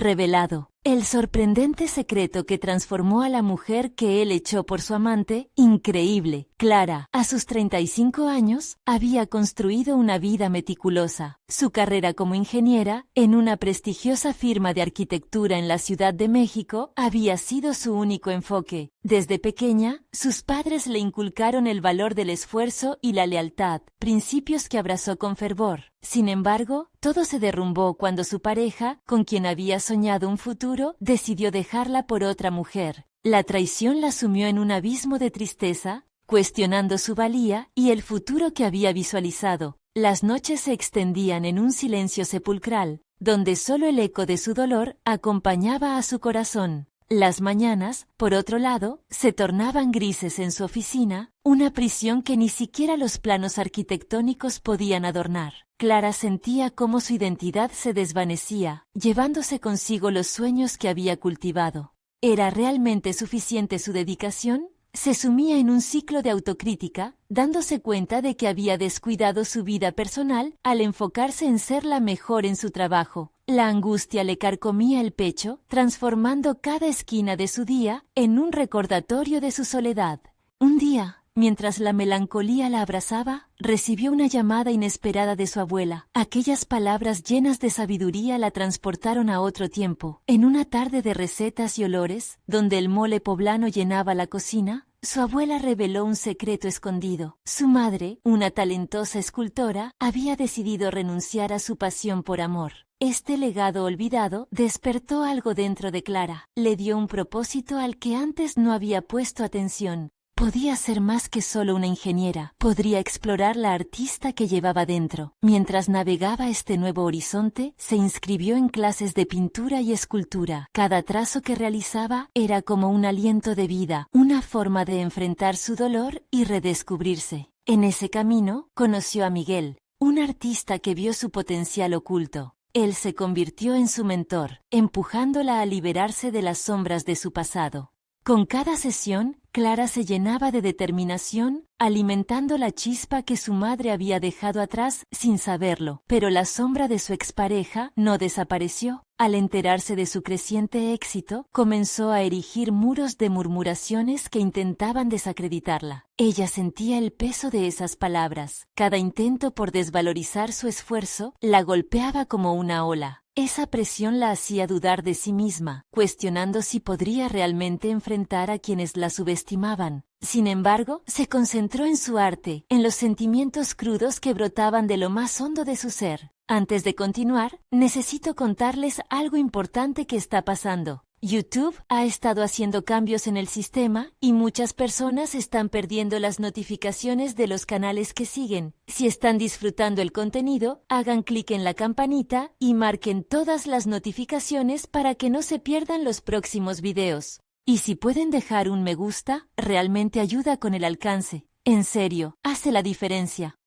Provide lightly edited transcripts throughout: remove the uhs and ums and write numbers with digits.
revelado. El sorprendente secreto que transformó a la mujer que él echó por su amante, increíble. Clara, a sus 35 años, había construido una vida meticulosa. Su carrera como ingeniera, en una prestigiosa firma de arquitectura en la Ciudad de México, había sido su único enfoque. Desde pequeña, sus padres le inculcaron el valor del esfuerzo y la lealtad, principios que abrazó con fervor. Sin embargo, todo se derrumbó cuando su pareja, con quien había soñado un futuro, decidió dejarla por otra mujer. La traición la sumió en un abismo de tristeza, cuestionando su valía y el futuro que había visualizado. Las noches se extendían en un silencio sepulcral, donde solo el eco de su dolor acompañaba a su corazón. Las mañanas, por otro lado, se tornaban grises en su oficina, una prisión que ni siquiera los planos arquitectónicos podían adornar. Clara sentía cómo su identidad se desvanecía, llevándose consigo los sueños que había cultivado. ¿Era realmente suficiente su dedicación? Se sumía en un ciclo de autocrítica, dándose cuenta de que había descuidado su vida personal al enfocarse en ser la mejor en su trabajo. La angustia le carcomía el pecho, transformando cada esquina de su día en un recordatorio de su soledad. Un día, mientras la melancolía la abrazaba, recibió una llamada inesperada de su abuela. Aquellas palabras llenas de sabiduría la transportaron a otro tiempo. En una tarde de recetas y olores, donde el mole poblano llenaba la cocina, su abuela reveló un secreto escondido. Su madre, una talentosa escultora, había decidido renunciar a su pasión por amor. Este legado olvidado despertó algo dentro de Clara. Le dio un propósito al que antes no había puesto atención. Podía ser más que solo una ingeniera. Podría explorar la artista que llevaba dentro. Mientras navegaba este nuevo horizonte, se inscribió en clases de pintura y escultura. Cada trazo que realizaba era como un aliento de vida, una forma de enfrentar su dolor y redescubrirse. En ese camino, conoció a Miguel, un artista que vio su potencial oculto. Él se convirtió en su mentor, empujándola a liberarse de las sombras de su pasado. Con cada sesión, Clara se llenaba de determinación, alimentando la chispa que su madre había dejado atrás sin saberlo. Pero la sombra de su expareja no desapareció. Al enterarse de su creciente éxito, comenzó a erigir muros de murmuraciones que intentaban desacreditarla. Ella sentía el peso de esas palabras. Cada intento por desvalorizar su esfuerzo la golpeaba como una ola. Esa presión la hacía dudar de sí misma, cuestionando si podría realmente enfrentar a quienes la subestimaban. Sin embargo, se concentró en su arte, en los sentimientos crudos que brotaban de lo más hondo de su ser. Antes de continuar, necesito contarles algo importante que está pasando. YouTube ha estado haciendo cambios en el sistema y muchas personas están perdiendo las notificaciones de los canales que siguen. Si están disfrutando el contenido, hagan clic en la campanita y marquen todas las notificaciones para que no se pierdan los próximos videos. Y si pueden dejar un me gusta, realmente ayuda con el alcance. En serio, hace la diferencia.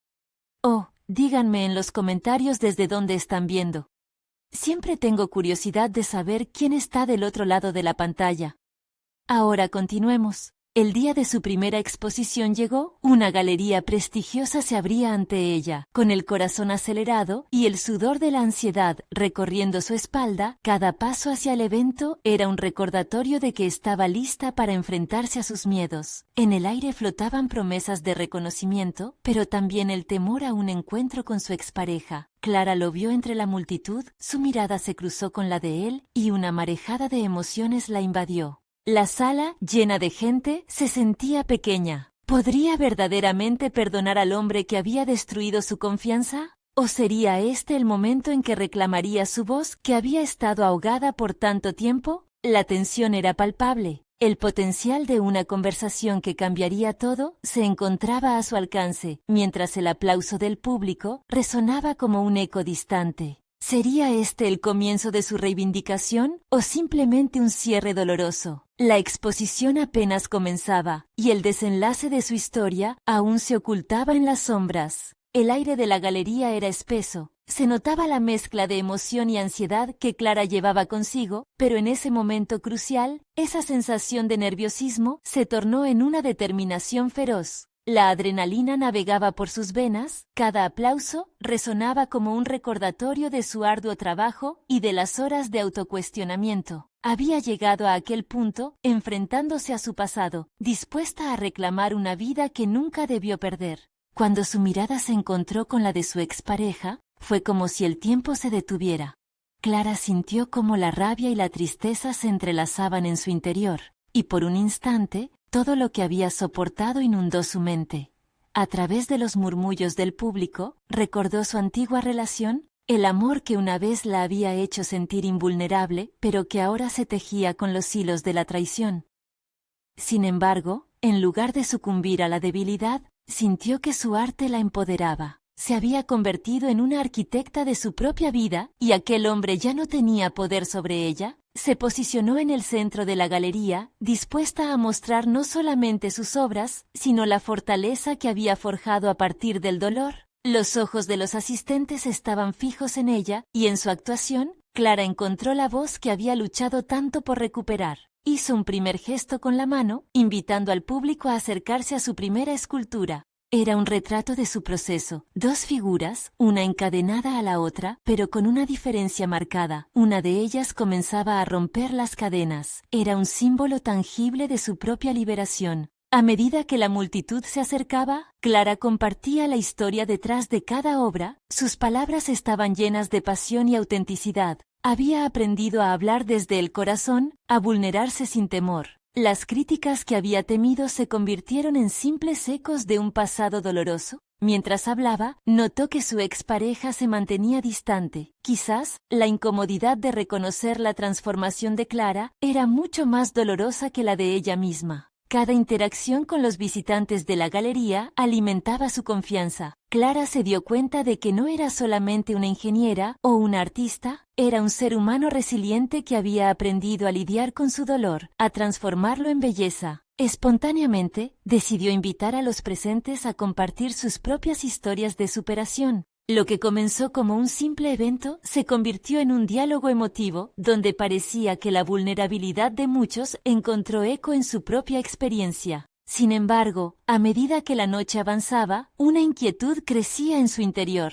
Oh, díganme en los comentarios desde dónde están viendo. Siempre tengo curiosidad de saber quién está del otro lado de la pantalla. Ahora continuemos. El día de su primera exposición llegó, una galería prestigiosa se abría ante ella. Con el corazón acelerado y el sudor de la ansiedad recorriendo su espalda, cada paso hacia el evento era un recordatorio de que estaba lista para enfrentarse a sus miedos. En el aire flotaban promesas de reconocimiento, pero también el temor a un encuentro con su expareja. Clara lo vio entre la multitud, su mirada se cruzó con la de él y una marejada de emociones la invadió. La sala, llena de gente, se sentía pequeña. ¿Podría verdaderamente perdonar al hombre que había destruido su confianza? ¿O sería este el momento en que reclamaría su voz que había estado ahogada por tanto tiempo? La tensión era palpable. El potencial de una conversación que cambiaría todo se encontraba a su alcance, mientras el aplauso del público resonaba como un eco distante. ¿Sería este el comienzo de su reivindicación o simplemente un cierre doloroso? La exposición apenas comenzaba, y el desenlace de su historia aún se ocultaba en las sombras. El aire de la galería era espeso. Se notaba la mezcla de emoción y ansiedad que Clara llevaba consigo, pero en ese momento crucial, esa sensación de nerviosismo se tornó en una determinación feroz. La adrenalina navegaba por sus venas, cada aplauso resonaba como un recordatorio de su arduo trabajo y de las horas de autocuestionamiento. Había llegado a aquel punto, enfrentándose a su pasado, dispuesta a reclamar una vida que nunca debió perder. Cuando su mirada se encontró con la de su expareja, fue como si el tiempo se detuviera. Clara sintió como la rabia y la tristeza se entrelazaban en su interior, y por un instante, todo lo que había soportado inundó su mente. A través de los murmullos del público, recordó su antigua relación, el amor que una vez la había hecho sentir invulnerable, pero que ahora se tejía con los hilos de la traición. Sin embargo, en lugar de sucumbir a la debilidad, sintió que su arte la empoderaba. Se había convertido en una arquitecta de su propia vida, y aquel hombre ya no tenía poder sobre ella. Se posicionó en el centro de la galería, dispuesta a mostrar no solamente sus obras, sino la fortaleza que había forjado a partir del dolor. Los ojos de los asistentes estaban fijos en ella, y en su actuación, Clara encontró la voz que había luchado tanto por recuperar. Hizo un primer gesto con la mano, invitando al público a acercarse a su primera escultura. Era un retrato de su proceso, dos figuras, una encadenada a la otra, pero con una diferencia marcada. Una de ellas comenzaba a romper las cadenas. Era un símbolo tangible de su propia liberación. A medida que la multitud se acercaba, Clara compartía la historia detrás de cada obra. Sus palabras estaban llenas de pasión y autenticidad. Había aprendido a hablar desde el corazón, a vulnerarse sin temor. Las críticas que había temido se convirtieron en simples ecos de un pasado doloroso. Mientras hablaba, notó que su expareja se mantenía distante. Quizás, la incomodidad de reconocer la transformación de Clara era mucho más dolorosa que la de ella misma. Cada interacción con los visitantes de la galería alimentaba su confianza. Clara se dio cuenta de que no era solamente una ingeniera o una artista, era un ser humano resiliente que había aprendido a lidiar con su dolor, a transformarlo en belleza. Espontáneamente, decidió invitar a los presentes a compartir sus propias historias de superación. Lo que comenzó como un simple evento se convirtió en un diálogo emotivo, donde parecía que la vulnerabilidad de muchos encontró eco en su propia experiencia. Sin embargo, a medida que la noche avanzaba, una inquietud crecía en su interior.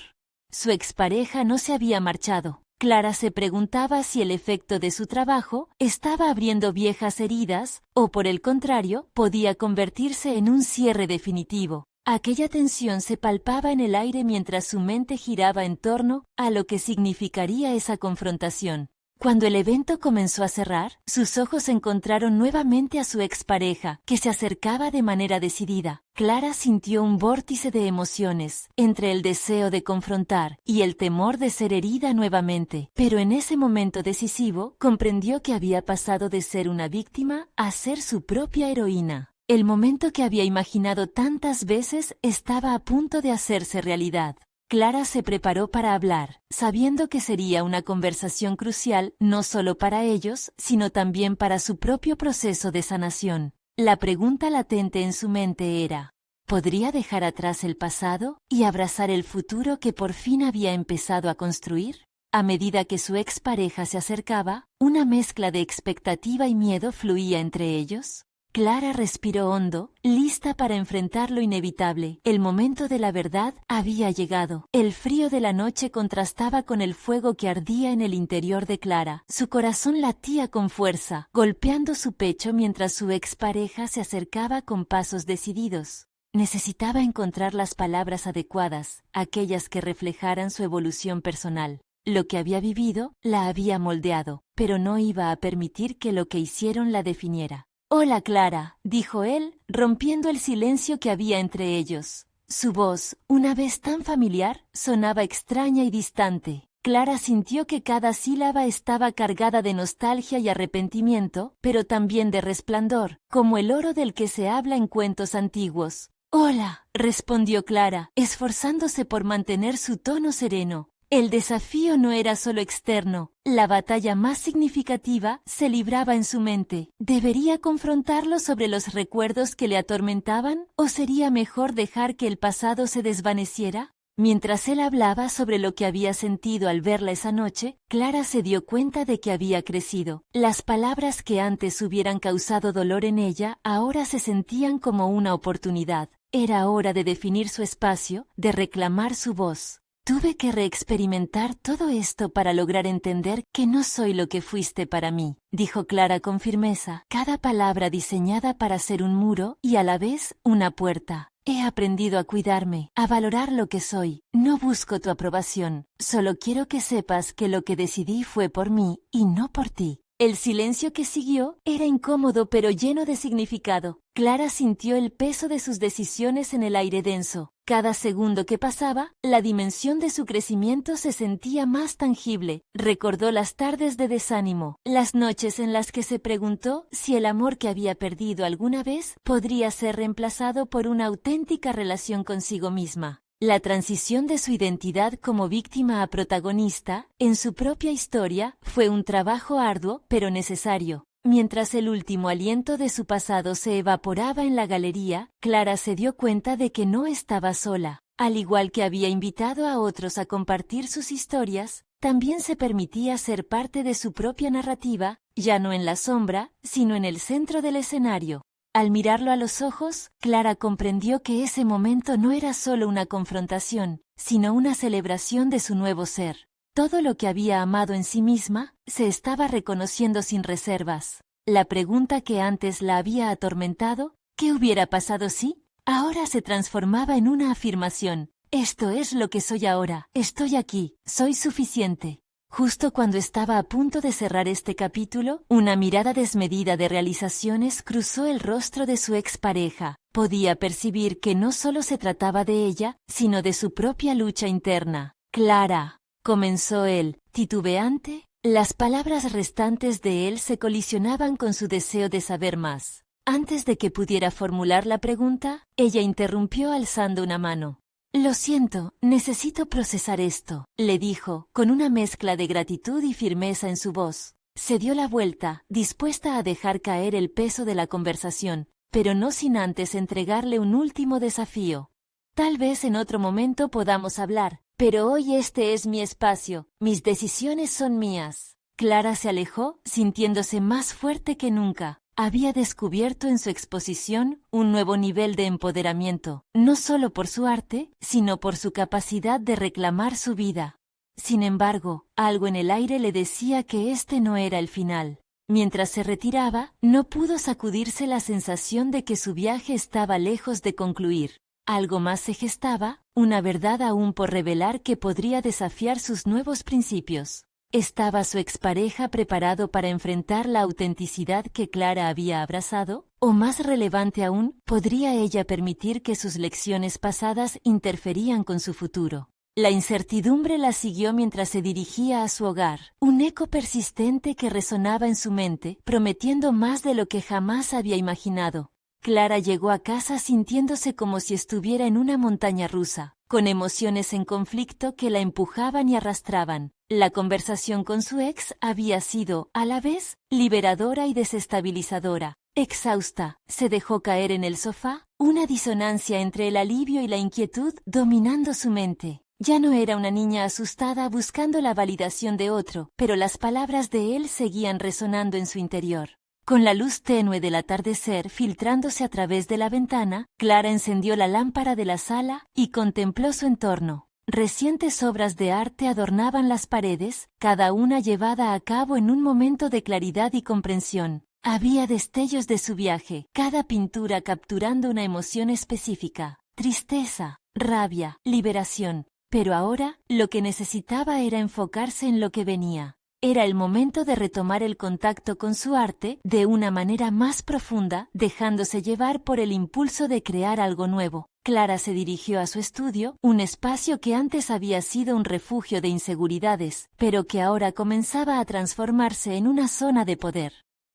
Su expareja no se había marchado. Clara se preguntaba si el efecto de su trabajo estaba abriendo viejas heridas, o por el contrario, podía convertirse en un cierre definitivo. Aquella tensión se palpaba en el aire mientras su mente giraba en torno a lo que significaría esa confrontación. Cuando el evento comenzó a cerrar, sus ojos encontraron nuevamente a su expareja, que se acercaba de manera decidida. Clara sintió un vórtice de emociones, entre el deseo de confrontar y el temor de ser herida nuevamente. Pero en ese momento decisivo, comprendió que había pasado de ser una víctima a ser su propia heroína. El momento que había imaginado tantas veces estaba a punto de hacerse realidad. Clara se preparó para hablar, sabiendo que sería una conversación crucial no solo para ellos, sino también para su propio proceso de sanación. La pregunta latente en su mente era: ¿podría dejar atrás el pasado y abrazar el futuro que por fin había empezado a construir? A medida que su expareja se acercaba, una mezcla de expectativa y miedo fluía entre ellos. Clara respiró hondo, lista para enfrentar lo inevitable. El momento de la verdad había llegado. El frío de la noche contrastaba con el fuego que ardía en el interior de Clara. Su corazón latía con fuerza, golpeando su pecho mientras su expareja se acercaba con pasos decididos. Necesitaba encontrar las palabras adecuadas, aquellas que reflejaran su evolución personal. Lo que había vivido la había moldeado, pero no iba a permitir que lo que hicieron la definiera. «Hola, Clara», dijo él, rompiendo el silencio que había entre ellos. Su voz, una vez tan familiar, sonaba extraña y distante. Clara sintió que cada sílaba estaba cargada de nostalgia y arrepentimiento, pero también de resplandor, como el oro del que se habla en cuentos antiguos. «Hola», respondió Clara, esforzándose por mantener su tono sereno. El desafío no era solo externo, la batalla más significativa se libraba en su mente. ¿Debería confrontarlo sobre los recuerdos que le atormentaban, o sería mejor dejar que el pasado se desvaneciera? Mientras él hablaba sobre lo que había sentido al verla esa noche, Clara se dio cuenta de que había crecido. Las palabras que antes hubieran causado dolor en ella ahora se sentían como una oportunidad. Era hora de definir su espacio, de reclamar su voz. Tuve que reexperimentar todo esto para lograr entender que no soy lo que fuiste para mí, dijo Clara con firmeza, cada palabra diseñada para ser un muro y a la vez una puerta. He aprendido a cuidarme, a valorar lo que soy. No busco tu aprobación, solo quiero que sepas que lo que decidí fue por mí y no por ti. El silencio que siguió era incómodo pero lleno de significado. Clara sintió el peso de sus decisiones en el aire denso. Cada segundo que pasaba, la dimensión de su crecimiento se sentía más tangible. Recordó las tardes de desánimo, las noches en las que se preguntó si el amor que había perdido alguna vez podría ser reemplazado por una auténtica relación consigo misma. La transición de su identidad como víctima a protagonista, en su propia historia, fue un trabajo arduo pero necesario. Mientras el último aliento de su pasado se evaporaba en la galería, Clara se dio cuenta de que no estaba sola. Al igual que había invitado a otros a compartir sus historias, también se permitía ser parte de su propia narrativa, ya no en la sombra, sino en el centro del escenario. Al mirarlo a los ojos, Clara comprendió que ese momento no era solo una confrontación, sino una celebración de su nuevo ser. Todo lo que había amado en sí misma, se estaba reconociendo sin reservas. La pregunta que antes la había atormentado, ¿qué hubiera pasado si? Ahora se transformaba en una afirmación. Esto es lo que soy ahora, estoy aquí, soy suficiente. Justo cuando estaba a punto de cerrar este capítulo, una mirada desmedida de realizaciones cruzó el rostro de su expareja. Podía percibir que no solo se trataba de ella, sino de su propia lucha interna. Clara, comenzó él, titubeante. Las palabras restantes de él se colisionaban con su deseo de saber más. Antes de que pudiera formular la pregunta, ella interrumpió alzando una mano. Lo siento, necesito procesar esto, le dijo, con una mezcla de gratitud y firmeza en su voz. Se dio la vuelta, dispuesta a dejar caer el peso de la conversación, pero no sin antes entregarle un último desafío. Tal vez en otro momento podamos hablar, pero hoy este es mi espacio, mis decisiones son mías. Clara se alejó, sintiéndose más fuerte que nunca. Había descubierto en su exposición un nuevo nivel de empoderamiento, no solo por su arte, sino por su capacidad de reclamar su vida. Sin embargo, algo en el aire le decía que este no era el final. Mientras se retiraba, no pudo sacudirse la sensación de que su viaje estaba lejos de concluir. Algo más se gestaba, una verdad aún por revelar que podría desafiar sus nuevos principios. ¿Estaba su expareja preparado para enfrentar la autenticidad que Clara había abrazado? O más relevante aún, ¿podría ella permitir que sus lecciones pasadas interferían con su futuro? La incertidumbre la siguió mientras se dirigía a su hogar, un eco persistente que resonaba en su mente, prometiendo más de lo que jamás había imaginado. Clara llegó a casa sintiéndose como si estuviera en una montaña rusa, con emociones en conflicto que la empujaban y arrastraban. La conversación con su ex había sido, a la vez, liberadora y desestabilizadora. Exhausta, se dejó caer en el sofá, una disonancia entre el alivio y la inquietud dominando su mente. Ya no era una niña asustada buscando la validación de otro, pero las palabras de él seguían resonando en su interior. Con la luz tenue del atardecer filtrándose a través de la ventana, Clara encendió la lámpara de la sala y contempló su entorno. Recientes obras de arte adornaban las paredes, cada una llevada a cabo en un momento de claridad y comprensión. Había destellos de su viaje, cada pintura capturando una emoción específica: tristeza, rabia, liberación. Pero ahora, lo que necesitaba era enfocarse en lo que venía. Era el momento de retomar el contacto con su arte de una manera más profunda, dejándose llevar por el impulso de crear algo nuevo. Clara se dirigió a su estudio, un espacio que antes había sido un refugio de inseguridades, pero que ahora comenzaba a transformarse en una zona de poder.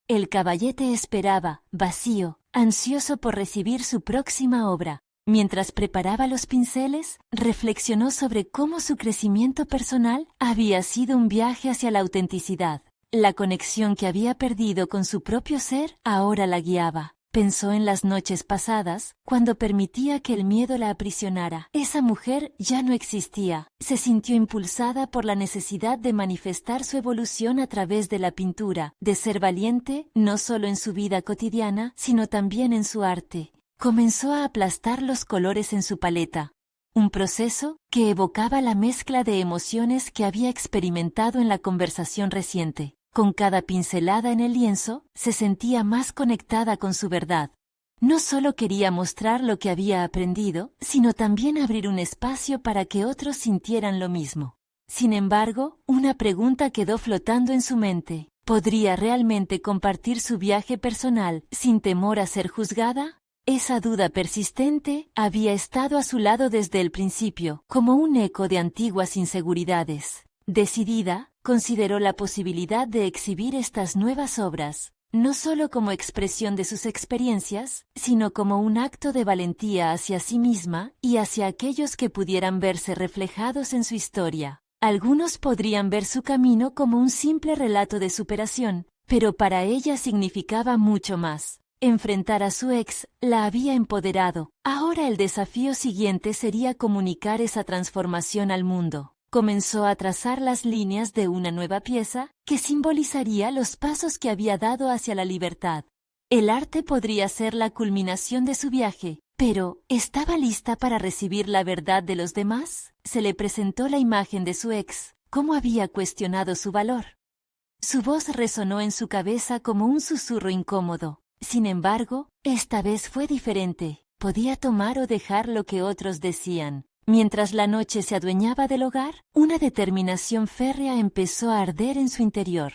El caballete esperaba, vacío, ansioso por recibir su próxima obra. Mientras preparaba los pinceles, reflexionó sobre cómo su crecimiento personal había sido un viaje hacia la autenticidad. La conexión que había perdido con su propio ser ahora la guiaba. Pensó en las noches pasadas, cuando permitía que el miedo la aprisionara. Esa mujer ya no existía. Se sintió impulsada por la necesidad de manifestar su evolución a través de la pintura, de ser valiente, no solo en su vida cotidiana, sino también en su arte. Comenzó a aplastar los colores en su paleta, un proceso que evocaba la mezcla de emociones que había experimentado en la conversación reciente. Con cada pincelada en el lienzo, se sentía más conectada con su verdad. No solo quería mostrar lo que había aprendido, sino también abrir un espacio para que otros sintieran lo mismo. Sin embargo, una pregunta quedó flotando en su mente. ¿Podría realmente compartir su viaje personal sin temor a ser juzgada? Esa duda persistente había estado a su lado desde el principio, como un eco de antiguas inseguridades. Decidida, consideró la posibilidad de exhibir estas nuevas obras, no solo como expresión de sus experiencias, sino como un acto de valentía hacia sí misma y hacia aquellos que pudieran verse reflejados en su historia. Algunos podrían ver su camino como un simple relato de superación, pero para ella significaba mucho más. Enfrentar a su ex la había empoderado. Ahora el desafío siguiente sería comunicar esa transformación al mundo. Comenzó a trazar las líneas de una nueva pieza que simbolizaría los pasos que había dado hacia la libertad. El arte podría ser la culminación de su viaje, pero ¿estaba lista para recibir la verdad de los demás? Se le presentó la imagen de su ex. ¿Cómo había cuestionado su valor? Su voz resonó en su cabeza como un susurro incómodo. Sin embargo, esta vez fue diferente. Podía tomar o dejar lo que otros decían. Mientras la noche se adueñaba del hogar, una determinación férrea empezó a arder en su interior.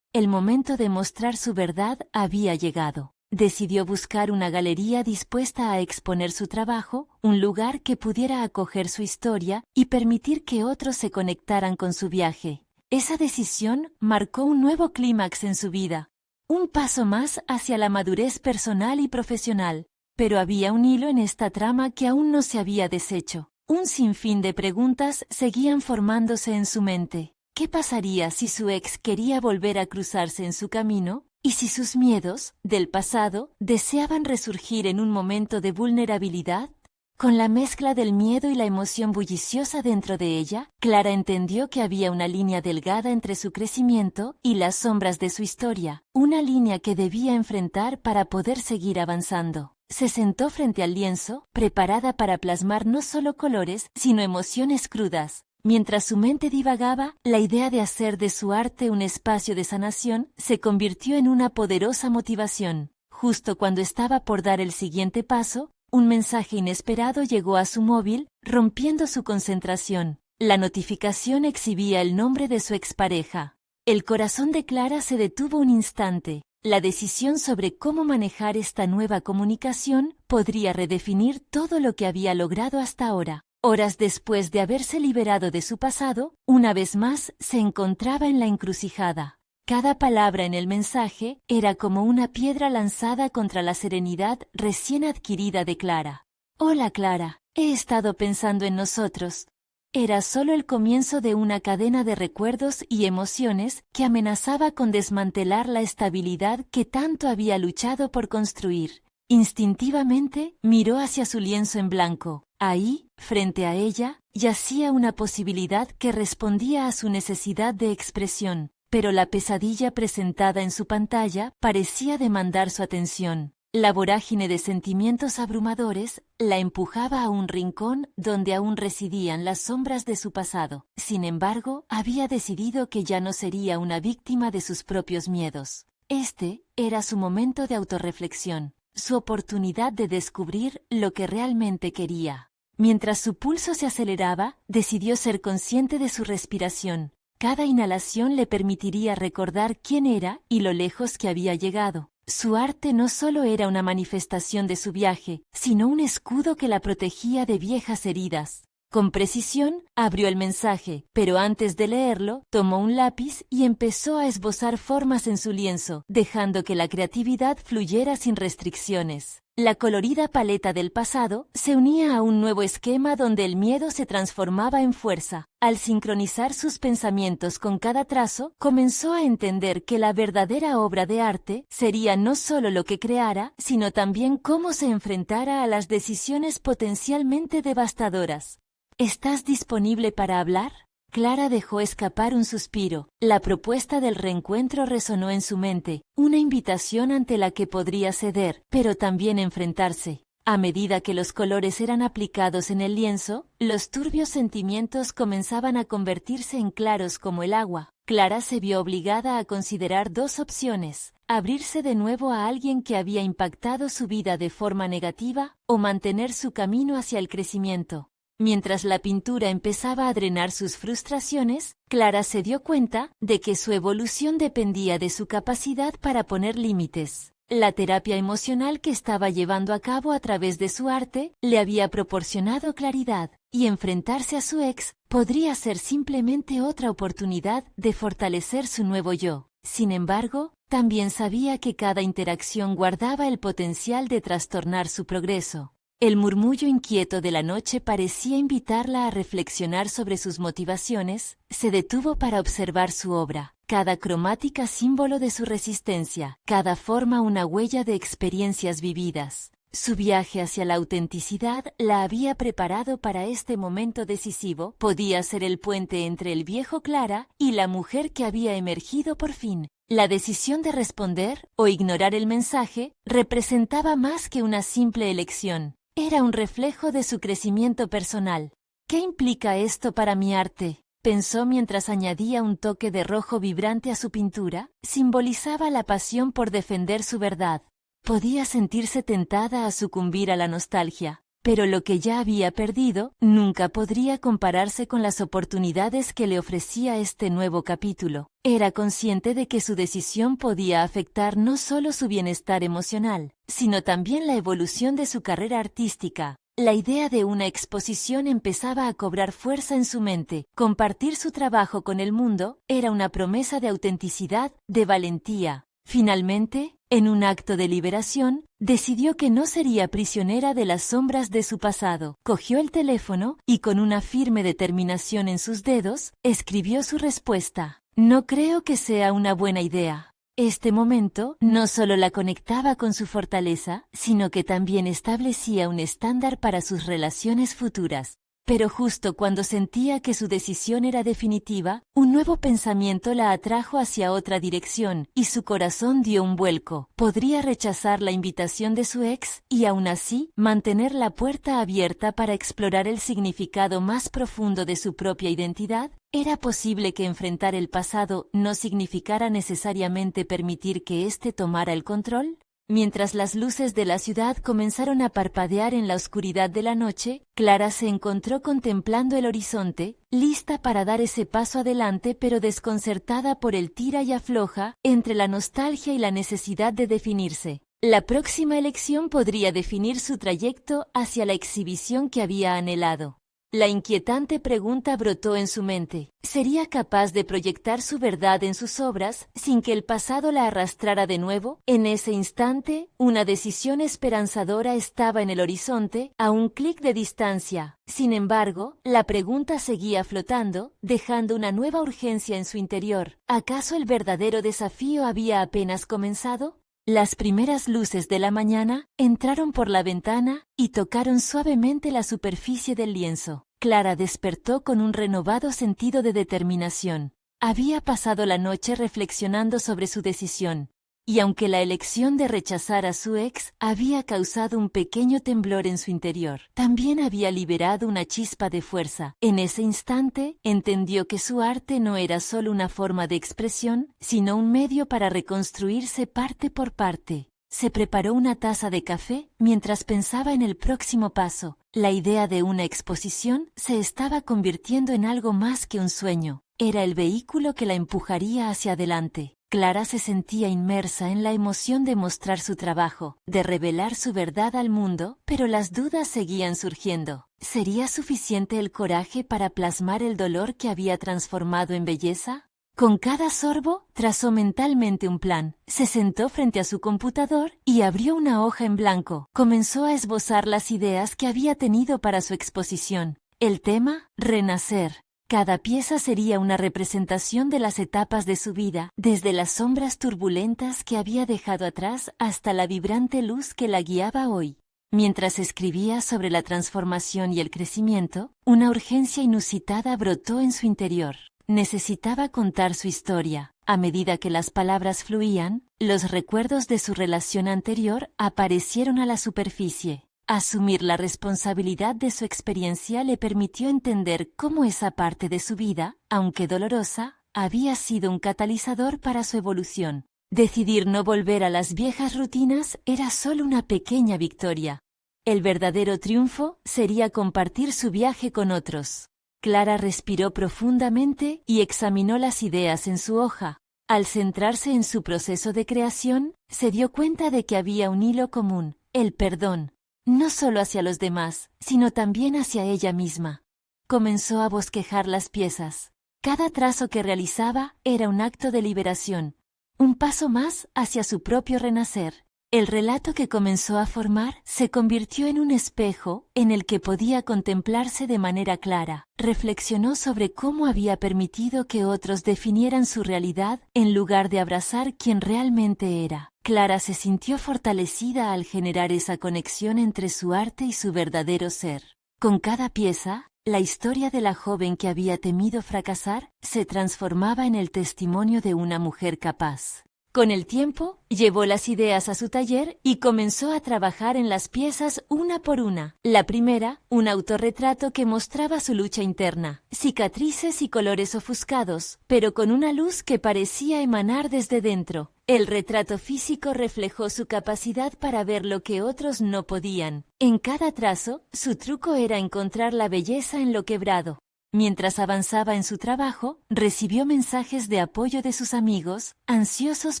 El momento de mostrar su verdad había llegado. Decidió buscar una galería dispuesta a exponer su trabajo, un lugar que pudiera acoger su historia y permitir que otros se conectaran con su viaje. Esa decisión marcó un nuevo clímax en su vida, un paso más hacia la madurez personal y profesional. Pero había un hilo en esta trama que aún no se había deshecho. Un sinfín de preguntas seguían formándose en su mente. ¿Qué pasaría si su ex quería volver a cruzarse en su camino? ¿Y si sus miedos, del pasado, deseaban resurgir en un momento de vulnerabilidad? Con la mezcla del miedo y la emoción bulliciosa dentro de ella, Clara entendió que había una línea delgada entre su crecimiento y las sombras de su historia, una línea que debía enfrentar para poder seguir avanzando. Se sentó frente al lienzo, preparada para plasmar no solo colores, sino emociones crudas. Mientras su mente divagaba, la idea de hacer de su arte un espacio de sanación se convirtió en una poderosa motivación. Justo cuando estaba por dar el siguiente paso, un mensaje inesperado llegó a su móvil, rompiendo su concentración. La notificación exhibía el nombre de su expareja. El corazón de Clara se detuvo un instante. La decisión sobre cómo manejar esta nueva comunicación podría redefinir todo lo que había logrado hasta ahora. Horas después de haberse liberado de su pasado, una vez más se encontraba en la encrucijada. Cada palabra en el mensaje era como una piedra lanzada contra la serenidad recién adquirida de Clara. «Hola Clara, he estado pensando en nosotros». Era solo el comienzo de una cadena de recuerdos y emociones que amenazaba con desmantelar la estabilidad que tanto había luchado por construir. Instintivamente miró hacia su lienzo en blanco. Ahí, frente a ella, yacía una posibilidad que respondía a su necesidad de expresión, pero la pesadilla presentada en su pantalla parecía demandar su atención. La vorágine de sentimientos abrumadores la empujaba a un rincón donde aún residían las sombras de su pasado. Sin embargo, había decidido que ya no sería una víctima de sus propios miedos. Este era su momento de autorreflexión, su oportunidad de descubrir lo que realmente quería. Mientras su pulso se aceleraba, decidió ser consciente de su respiración. Cada inhalación le permitiría recordar quién era y lo lejos que había llegado. Su arte no solo era una manifestación de su viaje, sino un escudo que la protegía de viejas heridas. Con precisión, abrió el mensaje, pero antes de leerlo, tomó un lápiz y empezó a esbozar formas en su lienzo, dejando que la creatividad fluyera sin restricciones. La colorida paleta del pasado se unía a un nuevo esquema donde el miedo se transformaba en fuerza. Al sincronizar sus pensamientos con cada trazo, comenzó a entender que la verdadera obra de arte sería no solo lo que creara, sino también cómo se enfrentara a las decisiones potencialmente devastadoras. ¿Estás disponible para hablar? Clara dejó escapar un suspiro. La propuesta del reencuentro resonó en su mente, una invitación ante la que podría ceder, pero también enfrentarse. A medida que los colores eran aplicados en el lienzo, los turbios sentimientos comenzaban a convertirse en claros como el agua. Clara se vio obligada a considerar dos opciones: abrirse de nuevo a alguien que había impactado su vida de forma negativa, o mantener su camino hacia el crecimiento. Mientras la pintura empezaba a drenar sus frustraciones, Clara se dio cuenta de que su evolución dependía de su capacidad para poner límites. La terapia emocional que estaba llevando a cabo a través de su arte le había proporcionado claridad, y enfrentarse a su ex podría ser simplemente otra oportunidad de fortalecer su nuevo yo. Sin embargo, también sabía que cada interacción guardaba el potencial de trastornar su progreso. El murmullo inquieto de la noche parecía invitarla a reflexionar sobre sus motivaciones. Se detuvo para observar su obra, cada cromática símbolo de su resistencia, cada forma una huella de experiencias vividas. Su viaje hacia la autenticidad la había preparado para este momento decisivo. Podía ser el puente entre el viejo Clara y la mujer que había emergido por fin. La decisión de responder o ignorar el mensaje representaba más que una simple elección. Era un reflejo de su crecimiento personal. ¿Qué implica esto para mi arte?, pensó mientras añadía un toque de rojo vibrante a su pintura. Simbolizaba la pasión por defender su verdad. Podía sentirse tentada a sucumbir a la nostalgia, pero lo que ya había perdido nunca podría compararse con las oportunidades que le ofrecía este nuevo capítulo. Era consciente de que su decisión podía afectar no solo su bienestar emocional, sino también la evolución de su carrera artística. La idea de una exposición empezaba a cobrar fuerza en su mente. Compartir su trabajo con el mundo era una promesa de autenticidad, de valentía. Finalmente, en un acto de liberación, decidió que no sería prisionera de las sombras de su pasado. Cogió el teléfono y, con una firme determinación en sus dedos, escribió su respuesta. No creo que sea una buena idea. Este momento no solo la conectaba con su fortaleza, sino que también establecía un estándar para sus relaciones futuras. Pero justo cuando sentía que su decisión era definitiva, un nuevo pensamiento la atrajo hacia otra dirección, y su corazón dio un vuelco. Podría rechazar la invitación de su ex, y aún así, mantener la puerta abierta para explorar el significado más profundo de su propia identidad. ¿Era posible que enfrentar el pasado no significara necesariamente permitir que éste tomara el control? Mientras las luces de la ciudad comenzaron a parpadear en la oscuridad de la noche, Clara se encontró contemplando el horizonte, lista para dar ese paso adelante, pero desconcertada por el tira y afloja entre la nostalgia y la necesidad de definirse. La próxima elección podría definir su trayecto hacia la exhibición que había anhelado. La inquietante pregunta brotó en su mente. ¿Sería capaz de proyectar su verdad en sus obras sin que el pasado la arrastrara de nuevo? En ese instante, una decisión esperanzadora estaba en el horizonte, a un clic de distancia. Sin embargo, la pregunta seguía flotando, dejando una nueva urgencia en su interior. ¿Acaso el verdadero desafío había apenas comenzado? Las primeras luces de la mañana entraron por la ventana y tocaron suavemente la superficie del lienzo. Clara despertó con un renovado sentido de determinación. Había pasado la noche reflexionando sobre su decisión, y aunque la elección de rechazar a su ex había causado un pequeño temblor en su interior, también había liberado una chispa de fuerza. En ese instante, entendió que su arte no era solo una forma de expresión, sino un medio para reconstruirse parte por parte. Se preparó una taza de café mientras pensaba en el próximo paso. La idea de una exposición se estaba convirtiendo en algo más que un sueño. Era el vehículo que la empujaría hacia adelante. Clara se sentía inmersa en la emoción de mostrar su trabajo, de revelar su verdad al mundo, pero las dudas seguían surgiendo. ¿Sería suficiente el coraje para plasmar el dolor que había transformado en belleza? Con cada sorbo, trazó mentalmente un plan. Se sentó frente a su computador y abrió una hoja en blanco. Comenzó a esbozar las ideas que había tenido para su exposición. El tema: renacer. Cada pieza sería una representación de las etapas de su vida, desde las sombras turbulentas que había dejado atrás hasta la vibrante luz que la guiaba hoy. Mientras escribía sobre la transformación y el crecimiento, una urgencia inusitada brotó en su interior. Necesitaba contar su historia. A medida que las palabras fluían, los recuerdos de su relación anterior aparecieron a la superficie. Asumir la responsabilidad de su experiencia le permitió entender cómo esa parte de su vida, aunque dolorosa, había sido un catalizador para su evolución. Decidir no volver a las viejas rutinas era solo una pequeña victoria. El verdadero triunfo sería compartir su viaje con otros. Clara respiró profundamente y examinó las ideas en su hoja. Al centrarse en su proceso de creación, se dio cuenta de que había un hilo común, el perdón, no solo hacia los demás, sino también hacia ella misma. Comenzó a bosquejar las piezas. Cada trazo que realizaba era un acto de liberación, un paso más hacia su propio renacer. El relato que comenzó a formar se convirtió en un espejo en el que podía contemplarse de manera clara. Reflexionó sobre cómo había permitido que otros definieran su realidad en lugar de abrazar quien realmente era. Clara se sintió fortalecida al generar esa conexión entre su arte y su verdadero ser. Con cada pieza, la historia de la joven que había temido fracasar se transformaba en el testimonio de una mujer capaz. Con el tiempo, llevó las ideas a su taller y comenzó a trabajar en las piezas una por una. La primera, un autorretrato que mostraba su lucha interna, cicatrices y colores ofuscados, pero con una luz que parecía emanar desde dentro. El retrato físico reflejó su capacidad para ver lo que otros no podían. En cada trazo, su truco era encontrar la belleza en lo quebrado. Mientras avanzaba en su trabajo, recibió mensajes de apoyo de sus amigos, ansiosos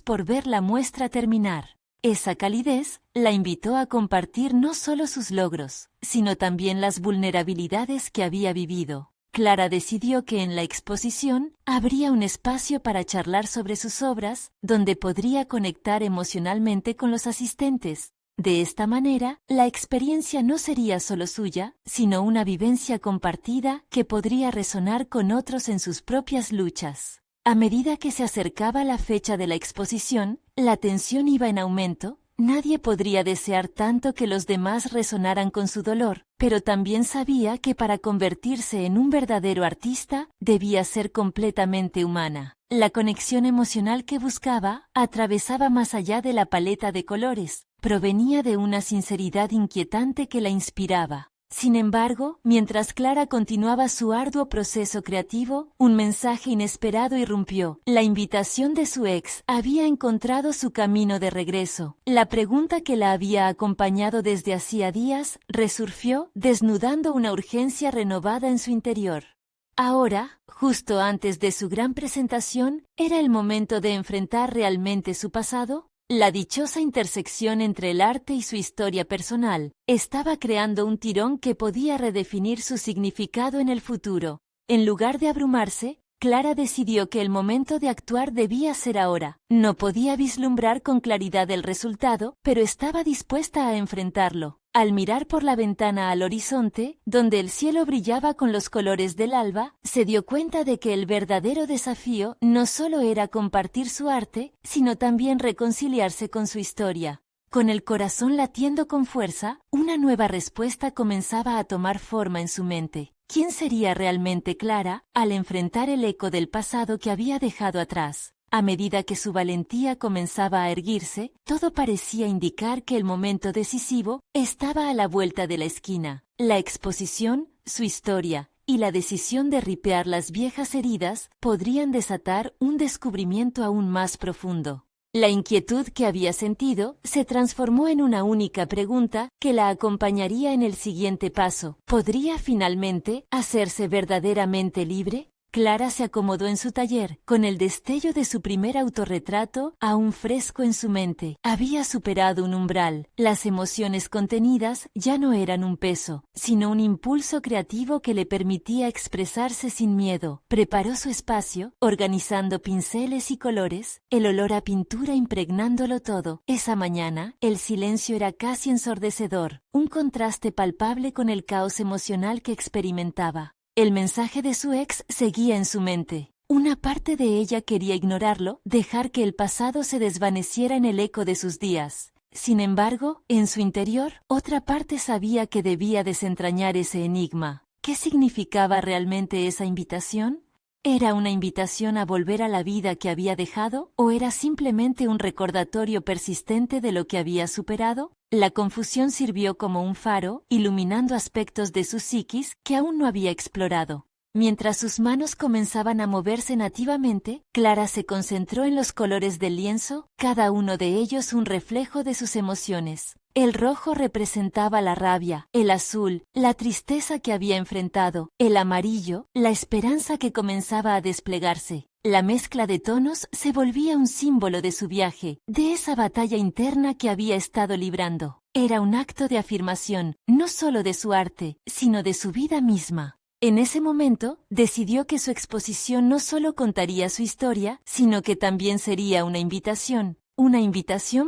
por ver la muestra terminar. Esa calidez la invitó a compartir no solo sus logros, sino también las vulnerabilidades que había vivido. Clara decidió que en la exposición habría un espacio para charlar sobre sus obras, donde podría conectar emocionalmente con los asistentes. De esta manera, la experiencia no sería solo suya, sino una vivencia compartida que podría resonar con otros en sus propias luchas. A medida que se acercaba la fecha de la exposición, la tensión iba en aumento. Nadie podría desear tanto que los demás resonaran con su dolor, pero también sabía que para convertirse en un verdadero artista, debía ser completamente humana. La conexión emocional que buscaba atravesaba más allá de la paleta de colores. Provenía de una sinceridad inquietante que la inspiraba. Sin embargo, mientras Clara continuaba su arduo proceso creativo, un mensaje inesperado irrumpió. La invitación de su ex había encontrado su camino de regreso. La pregunta que la había acompañado desde hacía días resurgió, desnudando una urgencia renovada en su interior. Ahora, justo antes de su gran presentación, ¿era el momento de enfrentar realmente su pasado? La dichosa intersección entre el arte y su historia personal estaba creando un tirón que podía redefinir su significado en el futuro. En lugar de abrumarse, Clara decidió que el momento de actuar debía ser ahora. No podía vislumbrar con claridad el resultado, pero estaba dispuesta a enfrentarlo. Al mirar por la ventana al horizonte, donde el cielo brillaba con los colores del alba, se dio cuenta de que el verdadero desafío no solo era compartir su arte, sino también reconciliarse con su historia. Con el corazón latiendo con fuerza, una nueva respuesta comenzaba a tomar forma en su mente. ¿Quién sería realmente Clara al enfrentar el eco del pasado que había dejado atrás? A medida que su valentía comenzaba a erguirse, todo parecía indicar que el momento decisivo estaba a la vuelta de la esquina. La exposición, su historia y la decisión de ripear las viejas heridas podrían desatar un descubrimiento aún más profundo. La inquietud que había sentido se transformó en una única pregunta que la acompañaría en el siguiente paso. ¿Podría finalmente hacerse verdaderamente libre? Clara se acomodó en su taller, con el destello de su primer autorretrato aún fresco en su mente. Había superado un umbral. Las emociones contenidas ya no eran un peso, sino un impulso creativo que le permitía expresarse sin miedo. Preparó su espacio, organizando pinceles y colores, el olor a pintura impregnándolo todo. Esa mañana, el silencio era casi ensordecedor, un contraste palpable con el caos emocional que experimentaba. El mensaje de su ex seguía en su mente. Una parte de ella quería ignorarlo, dejar que el pasado se desvaneciera en el eco de sus días. Sin embargo, en su interior, otra parte sabía que debía desentrañar ese enigma. ¿Qué significaba realmente esa invitación? ¿Era una invitación a volver a la vida que había dejado o era simplemente un recordatorio persistente de lo que había superado? La confusión sirvió como un faro, iluminando aspectos de su psiquis que aún no había explorado. Mientras sus manos comenzaban a moverse nativamente, Clara se concentró en los colores del lienzo, cada uno de ellos un reflejo de sus emociones. El rojo representaba la rabia, el azul, la tristeza que había enfrentado, el amarillo, la esperanza que comenzaba a desplegarse. La mezcla de tonos se volvía un símbolo de su viaje, de esa batalla interna que había estado librando. Era un acto de afirmación, no solo de su arte, sino de su vida misma. En ese momento, decidió que su exposición no solo contaría su historia, sino que también sería una invitación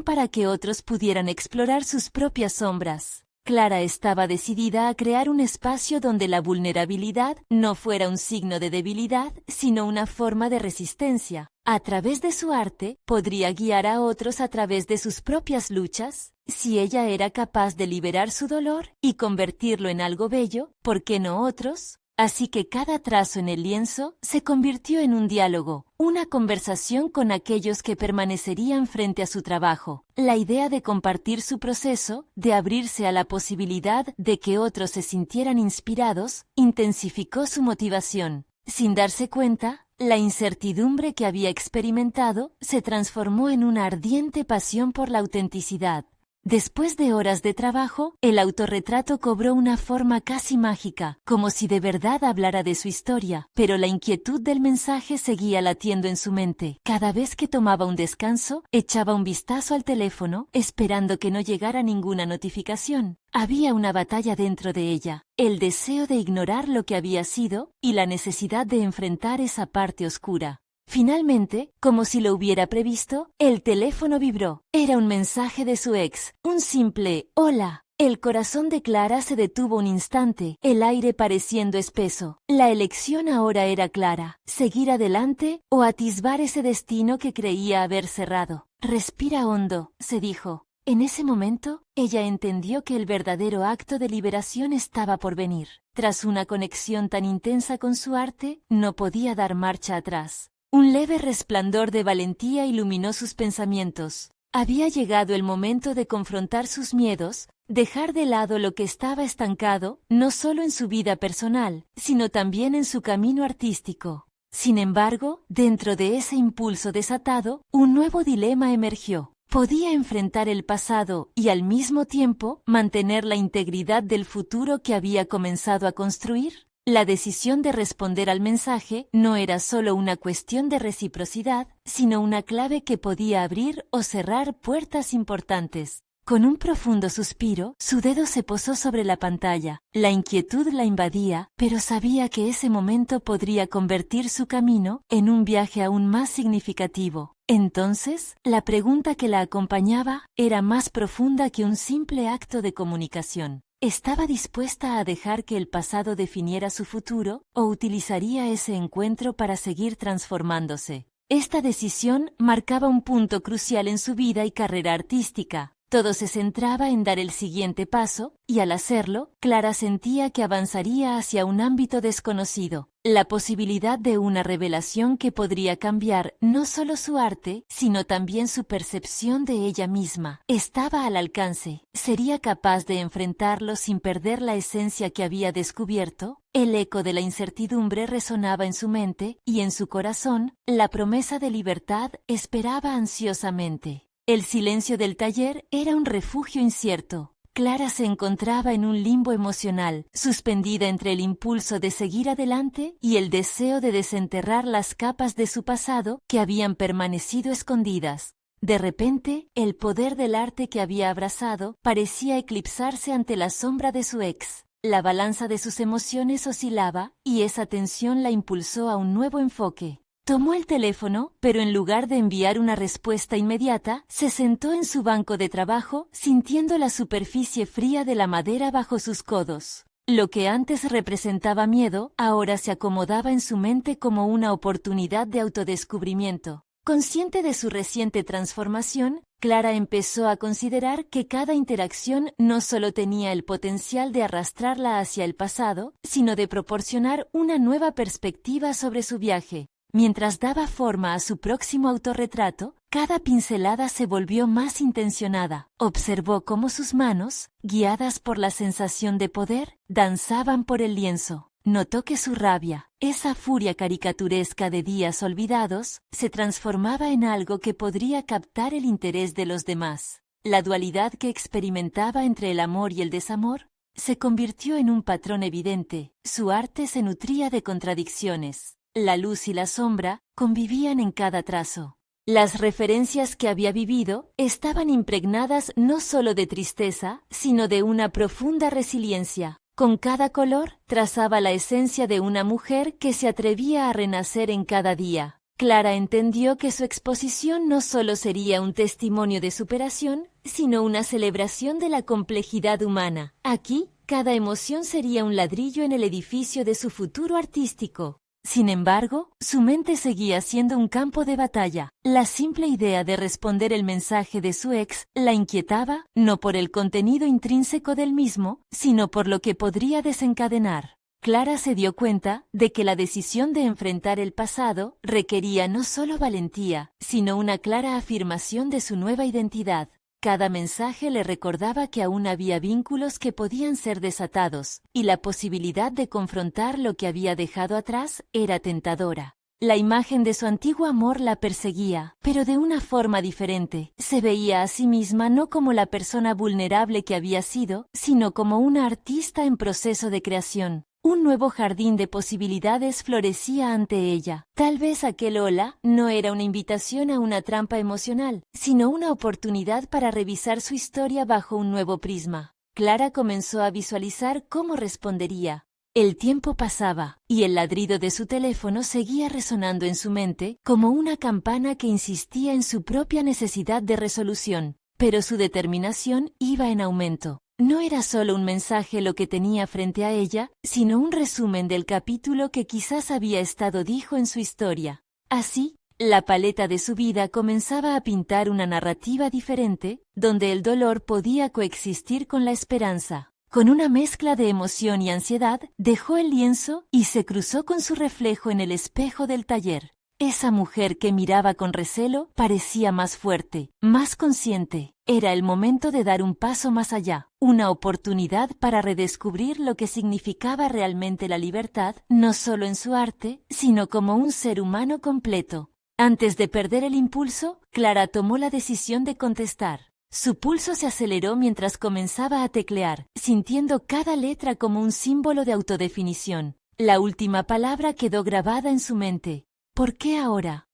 para que otros pudieran explorar sus propias sombras. Clara estaba decidida a crear un espacio donde la vulnerabilidad no fuera un signo de debilidad, sino una forma de resistencia. A través de su arte, podría guiar a otros a través de sus propias luchas. Si ella era capaz de liberar su dolor y convertirlo en algo bello, ¿por qué no otros? Así que cada trazo en el lienzo se convirtió en un diálogo, una conversación con aquellos que permanecerían frente a su trabajo. La idea de compartir su proceso, de abrirse a la posibilidad de que otros se sintieran inspirados, intensificó su motivación. Sin darse cuenta, la incertidumbre que había experimentado se transformó en una ardiente pasión por la autenticidad. Después de horas de trabajo, el autorretrato cobró una forma casi mágica, como si de verdad hablara de su historia, pero la inquietud del mensaje seguía latiendo en su mente. Cada vez que tomaba un descanso, echaba un vistazo al teléfono, esperando que no llegara ninguna notificación. Había una batalla dentro de ella, el deseo de ignorar lo que había sido y la necesidad de enfrentar esa parte oscura. Finalmente, como si lo hubiera previsto, el teléfono vibró. Era un mensaje de su ex, un simple «Hola». El corazón de Clara se detuvo un instante, el aire pareciendo espeso. La elección ahora era clara, seguir adelante o atisbar ese destino que creía haber cerrado. «Respira hondo», se dijo. En ese momento, ella entendió que el verdadero acto de liberación estaba por venir. Tras una conexión tan intensa con su arte, no podía dar marcha atrás. Un leve resplandor de valentía iluminó sus pensamientos. Había llegado el momento de confrontar sus miedos, dejar de lado lo que estaba estancado, no solo en su vida personal, sino también en su camino artístico. Sin embargo, dentro de ese impulso desatado, un nuevo dilema emergió. ¿Podía enfrentar el pasado y al mismo tiempo mantener la integridad del futuro que había comenzado a construir? La decisión de responder al mensaje no era solo una cuestión de reciprocidad, sino una clave que podía abrir o cerrar puertas importantes. Con un profundo suspiro, su dedo se posó sobre la pantalla. La inquietud la invadía, pero sabía que ese momento podría convertir su camino en un viaje aún más significativo. Entonces, la pregunta que la acompañaba era más profunda que un simple acto de comunicación. ¿Estaba dispuesta a dejar que el pasado definiera su futuro o utilizaría ese encuentro para seguir transformándose? Esta decisión marcaba un punto crucial en su vida y carrera artística. Todo se centraba en dar el siguiente paso, y al hacerlo, Clara sentía que avanzaría hacia un ámbito desconocido, la posibilidad de una revelación que podría cambiar no solo su arte, sino también su percepción de ella misma. Estaba al alcance. ¿Sería capaz de enfrentarlo sin perder la esencia que había descubierto? El eco de la incertidumbre resonaba en su mente, y en su corazón, la promesa de libertad esperaba ansiosamente. El silencio del taller era un refugio incierto. Clara se encontraba en un limbo emocional, suspendida entre el impulso de seguir adelante y el deseo de desenterrar las capas de su pasado que habían permanecido escondidas. De repente, el poder del arte que había abrazado parecía eclipsarse ante la sombra de su ex. La balanza de sus emociones oscilaba y esa tensión la impulsó a un nuevo enfoque. Tomó el teléfono, pero en lugar de enviar una respuesta inmediata, se sentó en su banco de trabajo, sintiendo la superficie fría de la madera bajo sus codos. Lo que antes representaba miedo, ahora se acomodaba en su mente como una oportunidad de autodescubrimiento. Consciente de su reciente transformación, Clara empezó a considerar que cada interacción no solo tenía el potencial de arrastrarla hacia el pasado, sino de proporcionar una nueva perspectiva sobre su viaje. Mientras daba forma a su próximo autorretrato, cada pincelada se volvió más intencionada. Observó cómo sus manos, guiadas por la sensación de poder, danzaban por el lienzo. Notó que su rabia, esa furia caricaturesca de días olvidados, se transformaba en algo que podría captar el interés de los demás. La dualidad que experimentaba entre el amor y el desamor se convirtió en un patrón evidente. Su arte se nutría de contradicciones. La luz y la sombra convivían en cada trazo. Las referencias que había vivido estaban impregnadas no solo de tristeza, sino de una profunda resiliencia. Con cada color, trazaba la esencia de una mujer que se atrevía a renacer en cada día. Clara entendió que su exposición no solo sería un testimonio de superación, sino una celebración de la complejidad humana. Aquí, cada emoción sería un ladrillo en el edificio de su futuro artístico. Sin embargo, su mente seguía siendo un campo de batalla. La simple idea de responder el mensaje de su ex la inquietaba, no por el contenido intrínseco del mismo, sino por lo que podría desencadenar. Clara se dio cuenta de que la decisión de enfrentar el pasado requería no solo valentía, sino una clara afirmación de su nueva identidad. Cada mensaje le recordaba que aún había vínculos que podían ser desatados, y la posibilidad de confrontar lo que había dejado atrás era tentadora. La imagen de su antiguo amor la perseguía, pero de una forma diferente. Se veía a sí misma no como la persona vulnerable que había sido, sino como una artista en proceso de creación. Un nuevo jardín de posibilidades florecía ante ella. Tal vez aquel hola no era una invitación a una trampa emocional, sino una oportunidad para revisar su historia bajo un nuevo prisma. Clara comenzó a visualizar cómo respondería. El tiempo pasaba, y el ladrido de su teléfono seguía resonando en su mente como una campana que insistía en su propia necesidad de resolución. Pero su determinación iba en aumento. No era solo un mensaje lo que tenía frente a ella, sino un resumen del capítulo que quizás había estado dijo en su historia. Así, la paleta de su vida comenzaba a pintar una narrativa diferente, donde el dolor podía coexistir con la esperanza. Con una mezcla de emoción y ansiedad, dejó el lienzo y se cruzó con su reflejo en el espejo del taller. Esa mujer que miraba con recelo parecía más fuerte, más consciente. Era el momento de dar un paso más allá, una oportunidad para redescubrir lo que significaba realmente la libertad, no solo en su arte, sino como un ser humano completo. Antes de perder el impulso, Clara tomó la decisión de contestar. Su pulso se aceleró mientras comenzaba a teclear, sintiendo cada letra como un símbolo de autodefinición. La última palabra quedó grabada en su mente. ¿Por qué ahora?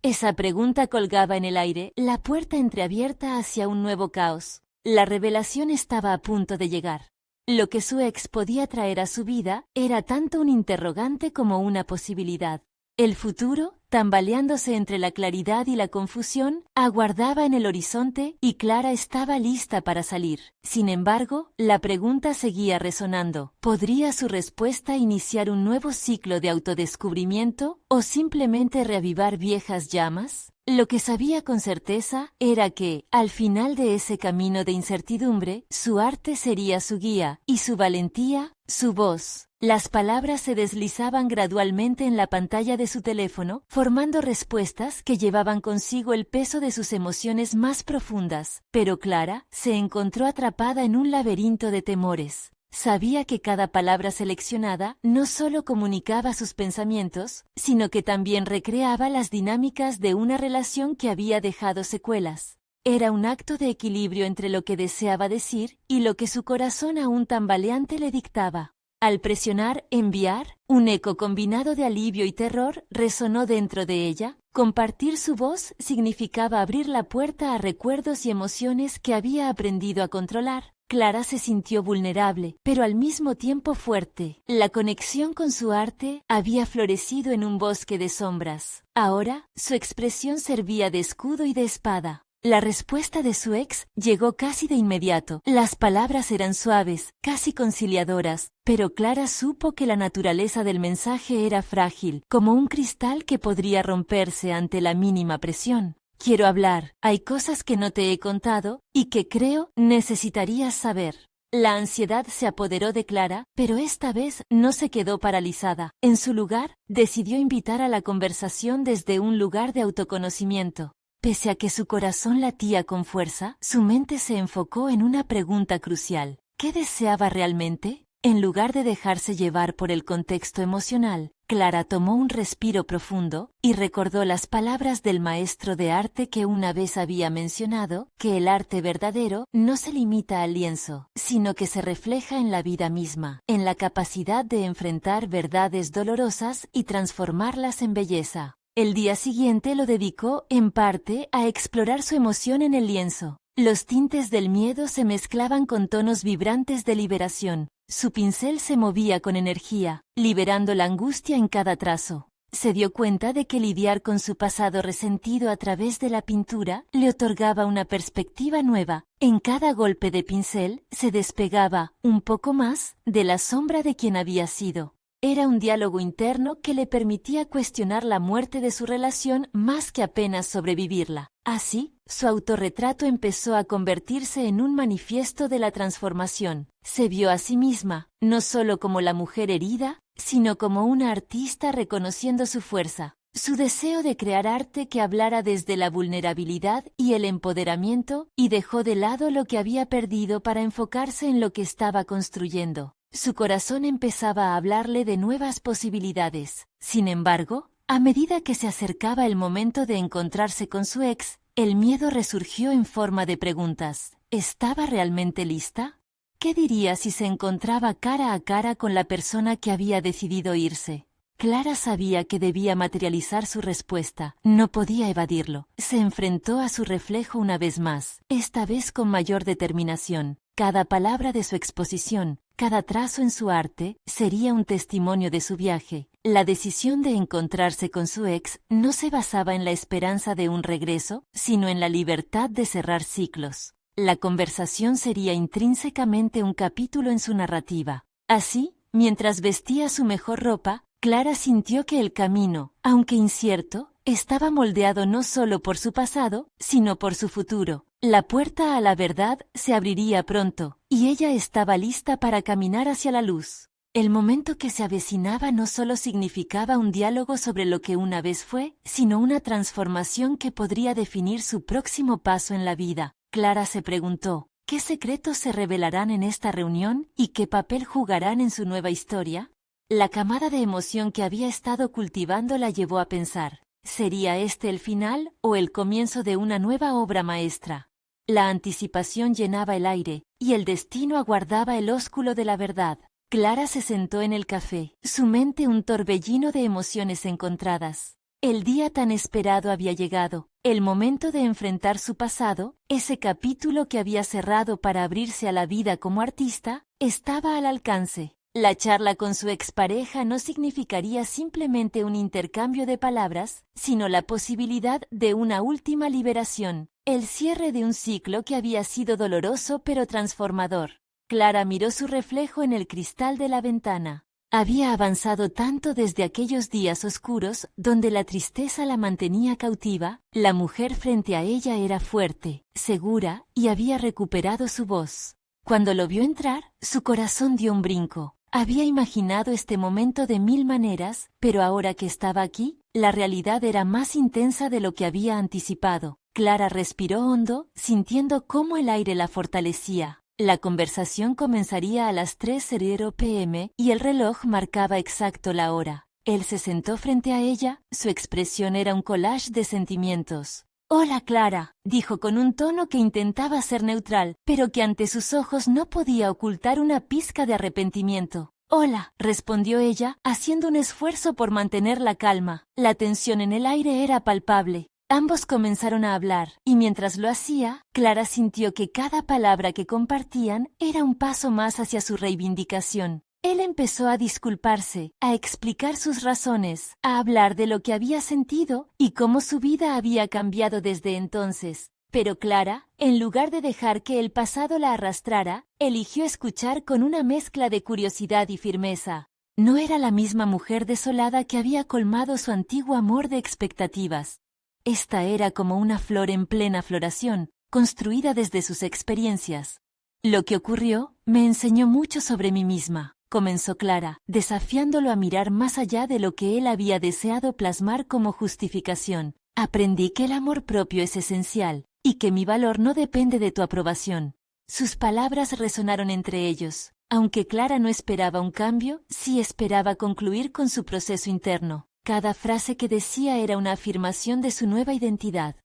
Esa pregunta colgaba en el aire, la puerta entreabierta hacia un nuevo caos. La revelación estaba a punto de llegar. Lo que su ex podía traer a su vida era tanto un interrogante como una posibilidad. El futuro, tambaleándose entre la claridad y la confusión, aguardaba en el horizonte y Clara estaba lista para salir. Sin embargo, la pregunta seguía resonando. ¿Podría su respuesta iniciar un nuevo ciclo de autodescubrimiento o simplemente reavivar viejas llamas? Lo que sabía con certeza era que, al final de ese camino de incertidumbre, su arte sería su guía y su valentía, su voz. Las palabras se deslizaban gradualmente en la pantalla de su teléfono, formando respuestas que llevaban consigo el peso de sus emociones más profundas. Pero Clara se encontró atrapada en un laberinto de temores. Sabía que cada palabra seleccionada no solo comunicaba sus pensamientos, sino que también recreaba las dinámicas de una relación que había dejado secuelas. Era un acto de equilibrio entre lo que deseaba decir y lo que su corazón aún tambaleante le dictaba. Al presionar enviar, un eco combinado de alivio y terror resonó dentro de ella. Compartir su voz significaba abrir la puerta a recuerdos y emociones que había aprendido a controlar. Clara se sintió vulnerable, pero al mismo tiempo fuerte. La conexión con su arte había florecido en un bosque de sombras. Ahora, su expresión servía de escudo y de espada. La respuesta de su ex llegó casi de inmediato. Las palabras eran suaves, casi conciliadoras, pero Clara supo que la naturaleza del mensaje era frágil, como un cristal que podría romperse ante la mínima presión. Quiero hablar, hay cosas que no te he contado y que creo necesitarías saber. La ansiedad se apoderó de Clara, pero esta vez no se quedó paralizada. En su lugar, decidió invitar a la conversación desde un lugar de autoconocimiento. Pese a que su corazón latía con fuerza, su mente se enfocó en una pregunta crucial. ¿Qué deseaba realmente? En lugar de dejarse llevar por el contexto emocional, Clara tomó un respiro profundo y recordó las palabras del maestro de arte que una vez había mencionado, que el arte verdadero no se limita al lienzo, sino que se refleja en la vida misma, en la capacidad de enfrentar verdades dolorosas y transformarlas en belleza. El día siguiente lo dedicó, en parte, a explorar su emoción en el lienzo. Los tintes del miedo se mezclaban con tonos vibrantes de liberación. Su pincel se movía con energía, liberando la angustia en cada trazo. Se dio cuenta de que lidiar con su pasado resentido a través de la pintura le otorgaba una perspectiva nueva. En cada golpe de pincel se despegaba, un poco más, de la sombra de quien había sido. Era un diálogo interno que le permitía cuestionar la muerte de su relación más que apenas sobrevivirla. Así, su autorretrato empezó a convertirse en un manifiesto de la transformación. Se vio a sí misma, no solo como la mujer herida, sino como una artista reconociendo su fuerza. Su deseo de crear arte que hablara desde la vulnerabilidad y el empoderamiento, y dejó de lado lo que había perdido para enfocarse en lo que estaba construyendo. Su corazón empezaba a hablarle de nuevas posibilidades. Sin embargo, a medida que se acercaba el momento de encontrarse con su ex, el miedo resurgió en forma de preguntas. ¿Estaba realmente lista? ¿Qué diría si se encontraba cara a cara con la persona que había decidido irse? Clara sabía que debía materializar su respuesta. No podía evadirlo. Se enfrentó a su reflejo una vez más, esta vez con mayor determinación. Cada palabra de su exposición, cada trazo en su arte, sería un testimonio de su viaje. La decisión de encontrarse con su ex no se basaba en la esperanza de un regreso, sino en la libertad de cerrar ciclos. La conversación sería intrínsecamente un capítulo en su narrativa. Así, mientras vestía su mejor ropa, Clara sintió que el camino, aunque incierto, estaba moldeado no solo por su pasado, sino por su futuro. La puerta a la verdad se abriría pronto, y ella estaba lista para caminar hacia la luz. El momento que se avecinaba no solo significaba un diálogo sobre lo que una vez fue, sino una transformación que podría definir su próximo paso en la vida. Clara se preguntó, ¿qué secretos se revelarán en esta reunión y qué papel jugarán en su nueva historia? La camada de emoción que había estado cultivando la llevó a pensar, ¿sería este el final o el comienzo de una nueva obra maestra? La anticipación llenaba el aire, y el destino aguardaba el ósculo de la verdad. Clara se sentó en el café, su mente un torbellino de emociones encontradas. El día tan esperado había llegado, el momento de enfrentar su pasado, ese capítulo que había cerrado para abrirse a la vida como artista, estaba al alcance. La charla con su expareja no significaría simplemente un intercambio de palabras, sino la posibilidad de una última liberación, el cierre de un ciclo que había sido doloroso pero transformador. Clara miró su reflejo en el cristal de la ventana. Había avanzado tanto desde aquellos días oscuros donde la tristeza la mantenía cautiva. La mujer frente a ella era fuerte, segura, y había recuperado su voz. Cuando lo vio entrar, su corazón dio un brinco. Había imaginado este momento de mil maneras, pero ahora que estaba aquí, la realidad era más intensa de lo que había anticipado. Clara respiró hondo, sintiendo cómo el aire la fortalecía. La conversación comenzaría a las 3:00 p.m. y el reloj marcaba exacto la hora. Él se sentó frente a ella, su expresión era un collage de sentimientos. «Hola, Clara», dijo con un tono que intentaba ser neutral, pero que ante sus ojos no podía ocultar una pizca de arrepentimiento. «Hola», respondió ella, haciendo un esfuerzo por mantener la calma. La tensión en el aire era palpable. Ambos comenzaron a hablar, y mientras lo hacía, Clara sintió que cada palabra que compartían era un paso más hacia su reivindicación. Él empezó a disculparse, a explicar sus razones, a hablar de lo que había sentido y cómo su vida había cambiado desde entonces. Pero Clara, en lugar de dejar que el pasado la arrastrara, eligió escuchar con una mezcla de curiosidad y firmeza. No era la misma mujer desolada que había colmado su antiguo amor de expectativas. Esta era como una flor en plena floración, construida desde sus experiencias. Lo que ocurrió me enseñó mucho sobre mí misma, comenzó Clara, desafiándolo a mirar más allá de lo que él había deseado plasmar como justificación. Aprendí que el amor propio es esencial, y que mi valor no depende de tu aprobación. Sus palabras resonaron entre ellos. Aunque Clara no esperaba un cambio, sí esperaba concluir con su proceso interno. Cada frase que decía era una afirmación de su nueva identidad.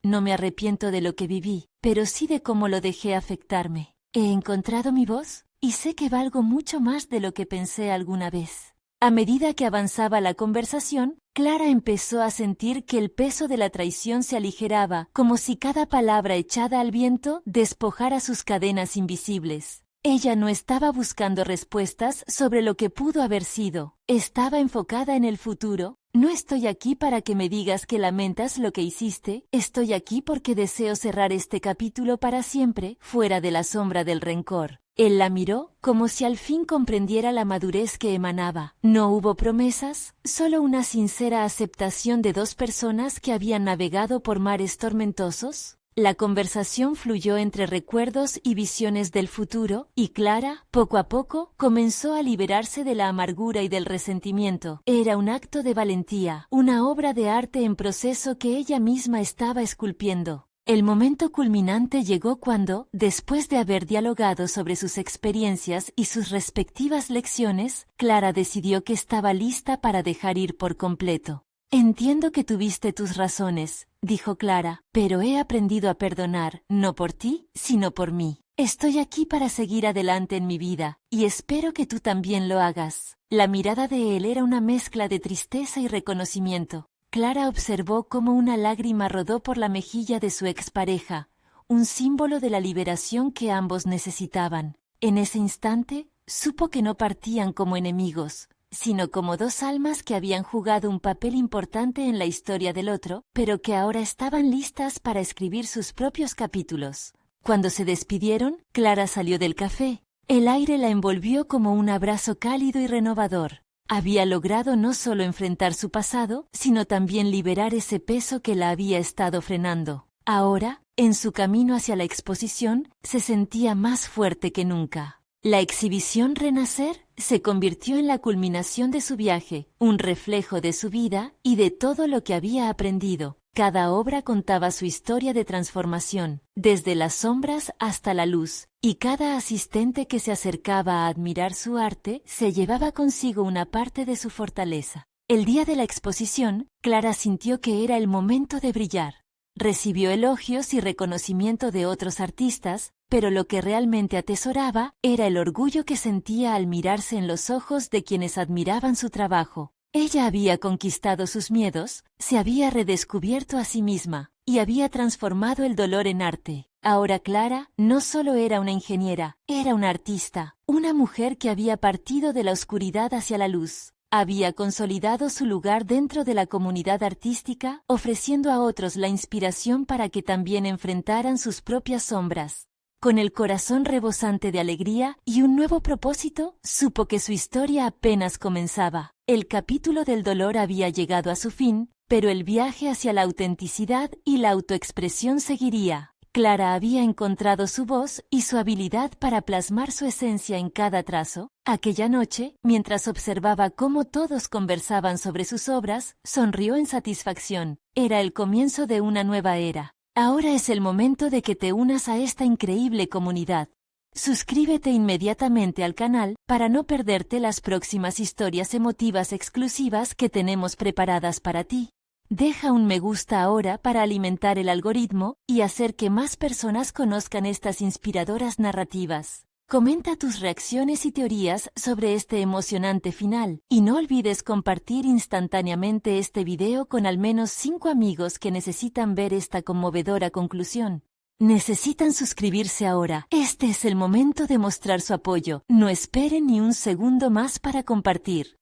No me arrepiento de lo que viví, pero sí de cómo lo dejé afectarme. He encontrado mi voz, y sé que valgo mucho más de lo que pensé alguna vez. A medida que avanzaba la conversación, Clara empezó a sentir que el peso de la traición se aligeraba, como si cada palabra echada al viento despojara sus cadenas invisibles. Ella no estaba buscando respuestas sobre lo que pudo haber sido, estaba enfocada en el futuro. No estoy aquí para que me digas que lamentas lo que hiciste, estoy aquí porque deseo cerrar este capítulo para siempre, fuera de la sombra del rencor. Él la miró, como si al fin comprendiera la madurez que emanaba. No hubo promesas, solo una sincera aceptación de dos personas que habían navegado por mares tormentosos. La conversación fluyó entre recuerdos y visiones del futuro, y Clara, poco a poco, comenzó a liberarse de la amargura y del resentimiento. Era un acto de valentía, una obra de arte en proceso que ella misma estaba esculpiendo. El momento culminante llegó cuando, después de haber dialogado sobre sus experiencias y sus respectivas lecciones, Clara decidió que estaba lista para dejar ir por completo. Entiendo que tuviste tus razones, dijo Clara, pero he aprendido a perdonar, no por ti, sino por mí. Estoy aquí para seguir adelante en mi vida, y espero que tú también lo hagas. La mirada de él era una mezcla de tristeza y reconocimiento. Clara observó cómo una lágrima rodó por la mejilla de su expareja, un símbolo de la liberación que ambos necesitaban. En ese instante, supo que no partían como enemigos, sino como dos almas que habían jugado un papel importante en la historia del otro, pero que ahora estaban listas para escribir sus propios capítulos. Cuando se despidieron, Clara salió del café. El aire la envolvió como un abrazo cálido y renovador. Había logrado no solo enfrentar su pasado, sino también liberar ese peso que la había estado frenando. Ahora, en su camino hacia la exposición, se sentía más fuerte que nunca. La exhibición Renacer se convirtió en la culminación de su viaje, un reflejo de su vida y de todo lo que había aprendido. Cada obra contaba su historia de transformación, desde las sombras hasta la luz, y cada asistente que se acercaba a admirar su arte se llevaba consigo una parte de su fortaleza. El día de la exposición, Clara sintió que era el momento de brillar. Recibió elogios y reconocimiento de otros artistas, pero lo que realmente atesoraba era el orgullo que sentía al mirarse en los ojos de quienes admiraban su trabajo. Ella había conquistado sus miedos, se había redescubierto a sí misma, y había transformado el dolor en arte. Ahora Clara no solo era una ingeniera, era una artista, una mujer que había partido de la oscuridad hacia la luz. Había consolidado su lugar dentro de la comunidad artística, ofreciendo a otros la inspiración para que también enfrentaran sus propias sombras. Con el corazón rebosante de alegría y un nuevo propósito, supo que su historia apenas comenzaba. El capítulo del dolor había llegado a su fin, pero el viaje hacia la autenticidad y la autoexpresión seguiría. Clara había encontrado su voz y su habilidad para plasmar su esencia en cada trazo. Aquella noche, mientras observaba cómo todos conversaban sobre sus obras, sonrió en satisfacción. Era el comienzo de una nueva era. Ahora es el momento de que te unas a esta increíble comunidad. Suscríbete inmediatamente al canal para no perderte las próximas historias emotivas exclusivas que tenemos preparadas para ti. Deja un me gusta ahora para alimentar el algoritmo y hacer que más personas conozcan estas inspiradoras narrativas. Comenta tus reacciones y teorías sobre este emocionante final, y no olvides compartir instantáneamente este video con al menos 5 amigos que necesitan ver esta conmovedora conclusión. Necesitan suscribirse ahora. Este es el momento de mostrar su apoyo. No esperen ni un segundo más para compartir.